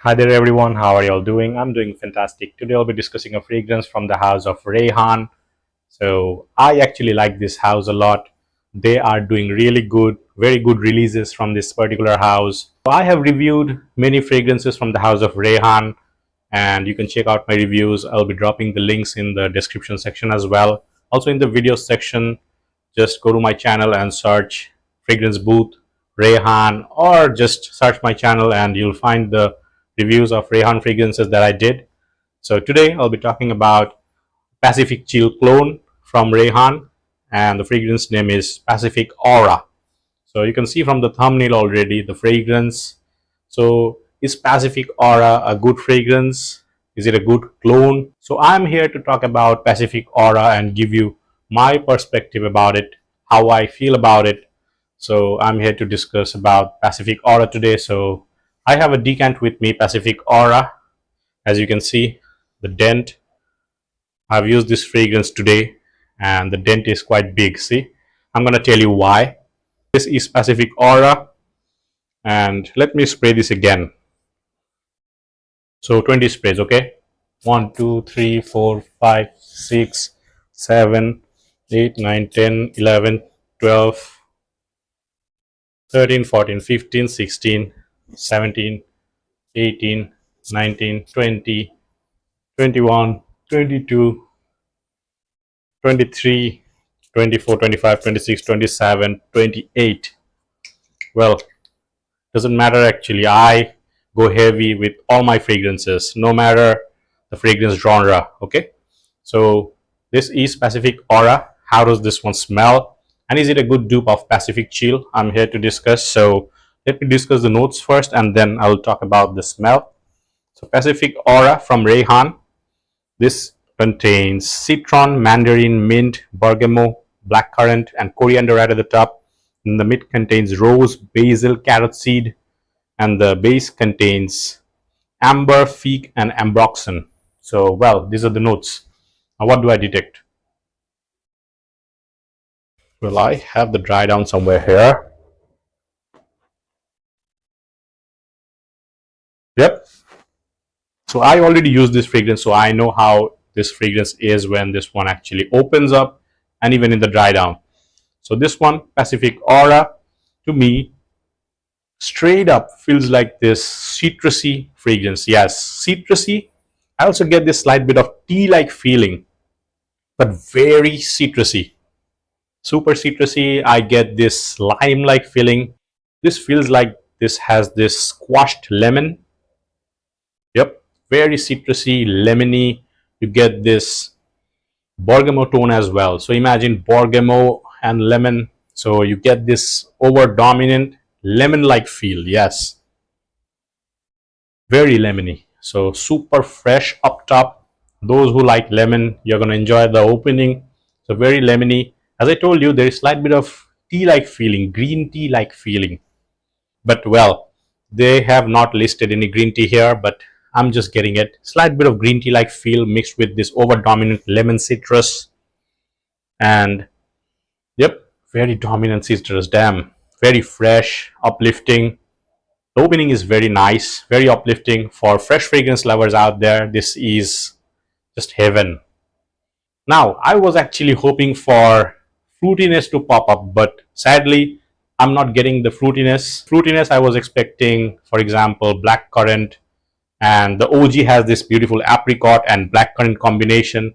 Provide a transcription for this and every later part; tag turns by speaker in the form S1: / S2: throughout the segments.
S1: Hi there everyone, how are you all doing? I'm doing fantastic. Today I'll be discussing a fragrance from the house of Rayhaan. So I actually like this house a lot. They are doing really good, very good releases from this particular house. So I have reviewed many fragrances from the house of Rayhaan and you can check out my reviews. I'll be dropping the links in the description section as well. Also in the video section, just go to my channel and search fragrance booth Rayhaan, or just search my channel and you'll find the reviews of Rayhaan fragrances that I did. So today I'll be talking about Pacific Chill clone from Rayhaan, and the fragrance name is Pacific Aura. So you can see from the thumbnail already the fragrance. So is Pacific Aura a good fragrance? Is it a good clone? So I'm here to talk about Pacific Aura and give you my perspective about it, how I feel about it. So I'm here to discuss about Pacific Aura today. So I have a decant with me, Pacific Aura. As you can see, the dent. I've used this fragrance today and the dent is quite big. See, I'm going to tell you why. This is Pacific Aura, and let me spray this again. So 20 sprays, okay? 1, 2, 3, 4, 5, 6, 7, 8, 9, 10, 11, 12, 13, 14, 15, 16, 17, 18, 19, 20, 21, 22, 23, 24, 25, 26, 27, 28. Well, doesn't matter actually. I go heavy with all my fragrances, no matter the fragrance genre. Okay, so this is Pacific Aura. How does this one smell? And is it a good dupe of Pacific Chill? I'm here to discuss. So let me discuss the notes first and then I'll talk about the smell. So Pacific Aura from Rayhaan. This contains citron, mandarin, mint, bergamot, blackcurrant, and coriander right at the top. In the mid contains rose, basil, carrot seed, and the base contains amber, fig, and ambroxan. So, well, these are the notes. Now, what do I detect? Well, I have the dry down somewhere here. Yep. So I already used this fragrance, so I know how this fragrance is when this one actually opens up and even in the dry down. So this one, Pacific Aura, to me, straight up feels like this citrusy fragrance. Yes, citrusy. I also get this slight bit of tea-like feeling, but very citrusy. Super citrusy. I get this lime-like feeling. This feels like this has this squashed lemon. Yep, very citrusy, lemony. You get this bergamot tone as well. So imagine bergamot and lemon. So you get this over dominant lemon-like feel. Yes, very lemony. So super fresh up top. Those who like lemon, you're gonna enjoy the opening. So very lemony. As I told you, there is slight bit of tea-like feeling, green tea-like feeling. But well, they have not listed any green tea here, but I'm just getting it. Slight bit of green tea like feel mixed with this over dominant lemon citrus. And yep, very dominant citrus. Damn, very fresh, uplifting. The opening is very nice, very uplifting. For fresh fragrance lovers out there, this is just heaven. Now, I was actually hoping for fruitiness to pop up, but sadly, I'm not getting the fruitiness. Fruitiness I was expecting, for example, blackcurrant, and the OG has this beautiful apricot and blackcurrant combination.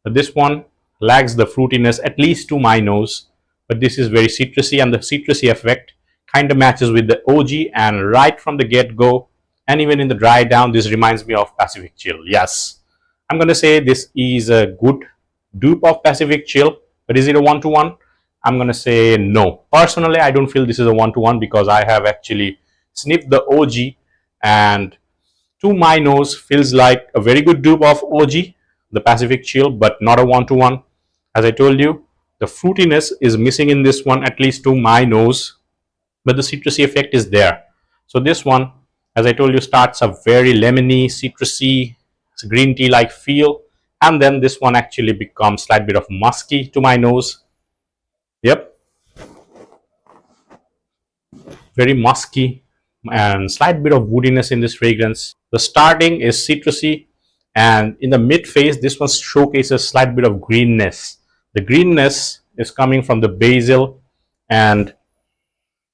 S1: But this one lacks the fruitiness, at least to my nose. But this is very citrusy, and the citrusy effect kind of matches with the OG. And right from the get-go, and even in the dry down, this reminds me of Pacific Chill. Yes, I'm going to say this is a good dupe of Pacific Chill, but is it a one-to-one? I'm going to say no. Personally, I don't feel this is a one-to-one because I have actually sniffed the OG, and to my nose feels like a very good dupe of OG, the Pacific Chill, but not a one-to-one. As I told you, the fruitiness is missing in this one, at least to my nose, but the citrusy effect is there. So this one, as I told you, starts a very lemony, citrusy, green tea like feel, and then this one actually becomes slight bit of musky to my nose. Yep, very musky, and slight bit of woodiness in this fragrance. The starting is citrusy, and in the mid phase, this one showcases slight bit of greenness. The greenness is coming from the basil and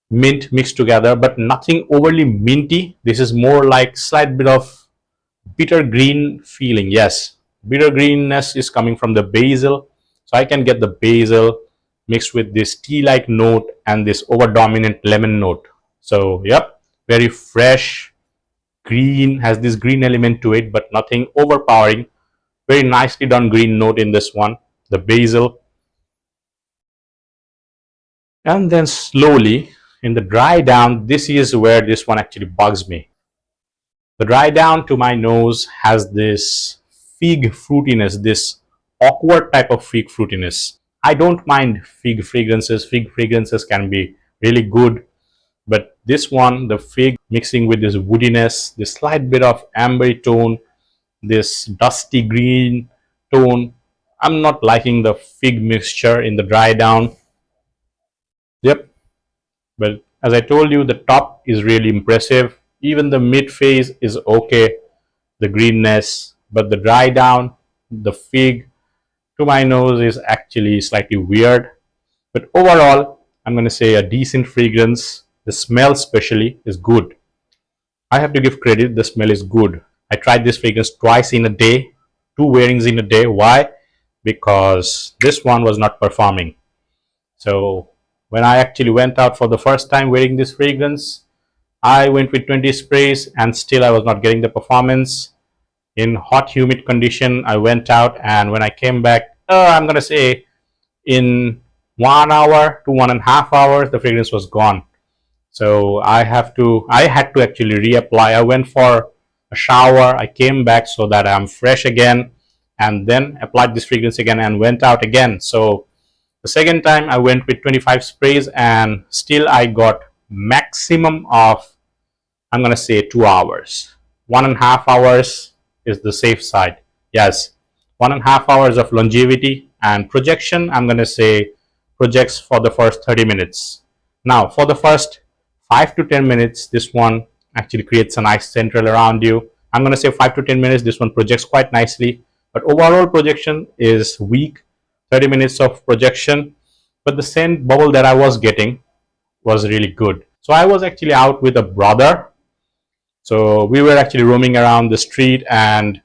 S1: mint mixed together, but nothing overly minty. This is more like slight bit of bitter green feeling. Yes, bitter greenness is coming from the basil, so I can get the basil mixed with this tea like note and this over dominant lemon note. So yep, very fresh green, has this green element to it, but nothing overpowering. Very nicely done green note in this one, the basil. And then slowly in the dry down, this is where this one actually bugs me. The dry down to my nose has this fig fruitiness, this awkward type of fig fruitiness. I don't mind fig fragrances. Fig fragrances can be really good, but this one, the fig mixing with this woodiness, this slight bit of ambery tone, this dusty green tone, I'm not liking the fig mixture in the dry down. Yep, but as I told you, the top is really impressive. Even the mid phase is okay, the greenness, but the dry down, the fig to my nose is actually slightly weird. But overall, I'm going to say a decent fragrance. The smell especially is good. I have to give credit, the smell is good. I tried this fragrance twice in a day, 2 wearings in a day. Why? Because this one was not performing. So when I actually went out for the first time wearing this fragrance, I went with 20 sprays and still I was not getting the performance. In hot humid condition, I went out, and when I came back, I'm gonna say in 1 hour to 1.5 hours, the fragrance was gone. So I had to actually reapply. I went for a shower, I came back so that I'm fresh again, and then applied this fragrance again and went out again. So the second time I went with 25 sprays and still I got maximum of, I'm gonna say 2 hours. 1.5 hours is the safe side. Yes, 1.5 hours of longevity, and projection, I'm gonna say projects for the first 30 minutes. Now for the first 5 to 10 minutes, this one actually creates a nice central around you. I'm gonna say 5 to 10 minutes, this one projects quite nicely, but overall projection is weak. 30 minutes of projection, but the scent bubble that I was getting was really good. So I was actually out with a brother. So we were actually roaming around the street, and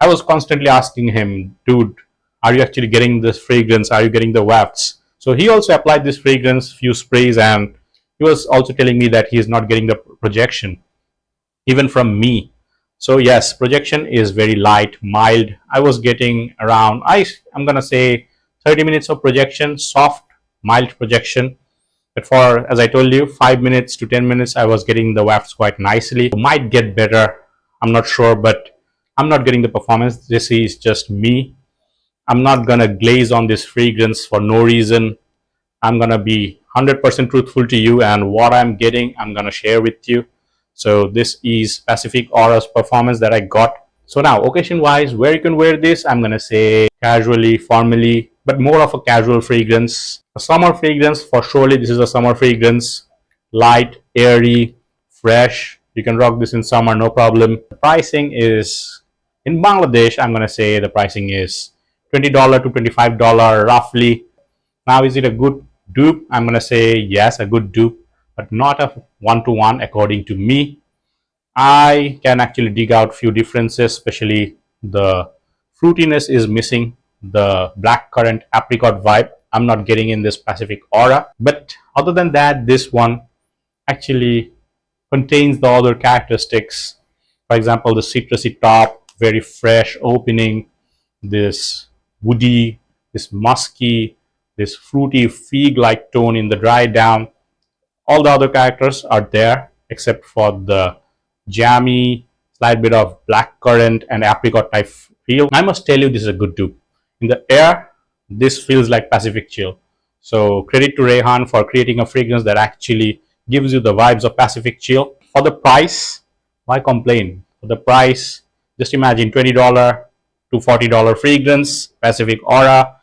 S1: I was constantly asking him, dude, are you actually getting this fragrance? Are you getting the wafts? So he also applied this fragrance, few sprays, and he was also telling me that he is not getting the projection, even from me. So yes, projection is very light, mild. I was getting around, I'm gonna say 30 minutes of projection, soft, mild projection. But for, as I told you, 5 minutes to 10 minutes, I was getting the wafts quite nicely. Might get better, I'm not sure, but I'm not getting the performance. This is just me. I'm not gonna glaze on this fragrance for no reason. I'm gonna be 100% truthful to you, and what I'm getting, I'm gonna share with you. So this is Pacific Aura's performance that I got. So now, occasion wise, where you can wear this, I'm gonna say casually, formally, but more of a casual fragrance. A summer fragrance, for surely this is a summer fragrance. Light, airy, fresh. You can rock this in summer, no problem. The pricing is, in Bangladesh, I'm gonna say the pricing is $20 to $25 roughly. Now, is it a good dupe? I'm gonna say yes, a good dupe, but not a one-to-one according to me. I can actually dig out few differences, especially the fruitiness is missing, the blackcurrant apricot vibe I'm not getting in this Pacific Aura. But other than that, this one actually contains the other characteristics. For example, the citrusy top, very fresh opening, this woody, this musky, this fruity fig-like tone in the dry down. All the other characters are there except for the jammy, slight bit of blackcurrant and apricot type feel. I must tell you, this is a good dupe. In the air, this feels like Pacific Chill. So credit to Rayhaan for creating a fragrance that actually gives you the vibes of Pacific Chill. For the price, why complain? For the price, just imagine $20 to $40 fragrance, Pacific Aura,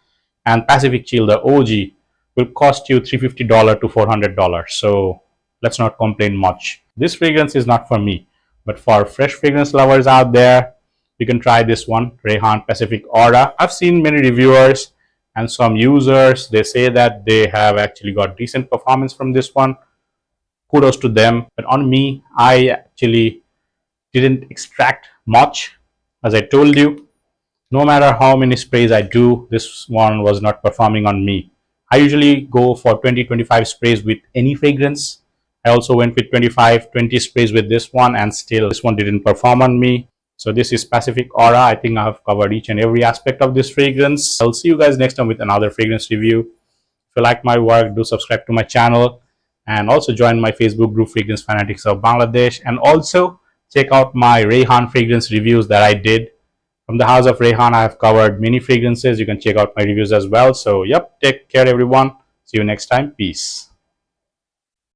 S1: and Pacific Chill, the OG, will cost you $350 to $400. So let's not complain much. This fragrance is not for me, but for fresh fragrance lovers out there, you can try this one, Rayhaan Pacific Aura. I've seen many reviewers and some users, they say that they have actually got decent performance from this one. Kudos to them. But on me, I actually didn't extract much. As I told you, no matter how many sprays I do, this one was not performing on me. I usually go for 20-25 sprays with any fragrance. I also went with 25-20 sprays with this one, and still this one didn't perform on me. So this is Pacific Aura. I think I have covered each and every aspect of this fragrance. I'll see you guys next time with another fragrance review. If you like my work, do subscribe to my channel and also join my Facebook group Fragrance Fanatics of Bangladesh, and also check out my Rayhaan fragrance reviews that I did. From the house of Rayhaan, I have covered many fragrances. You can check out my reviews as well. So, yep, take care everyone. See you next time. Peace.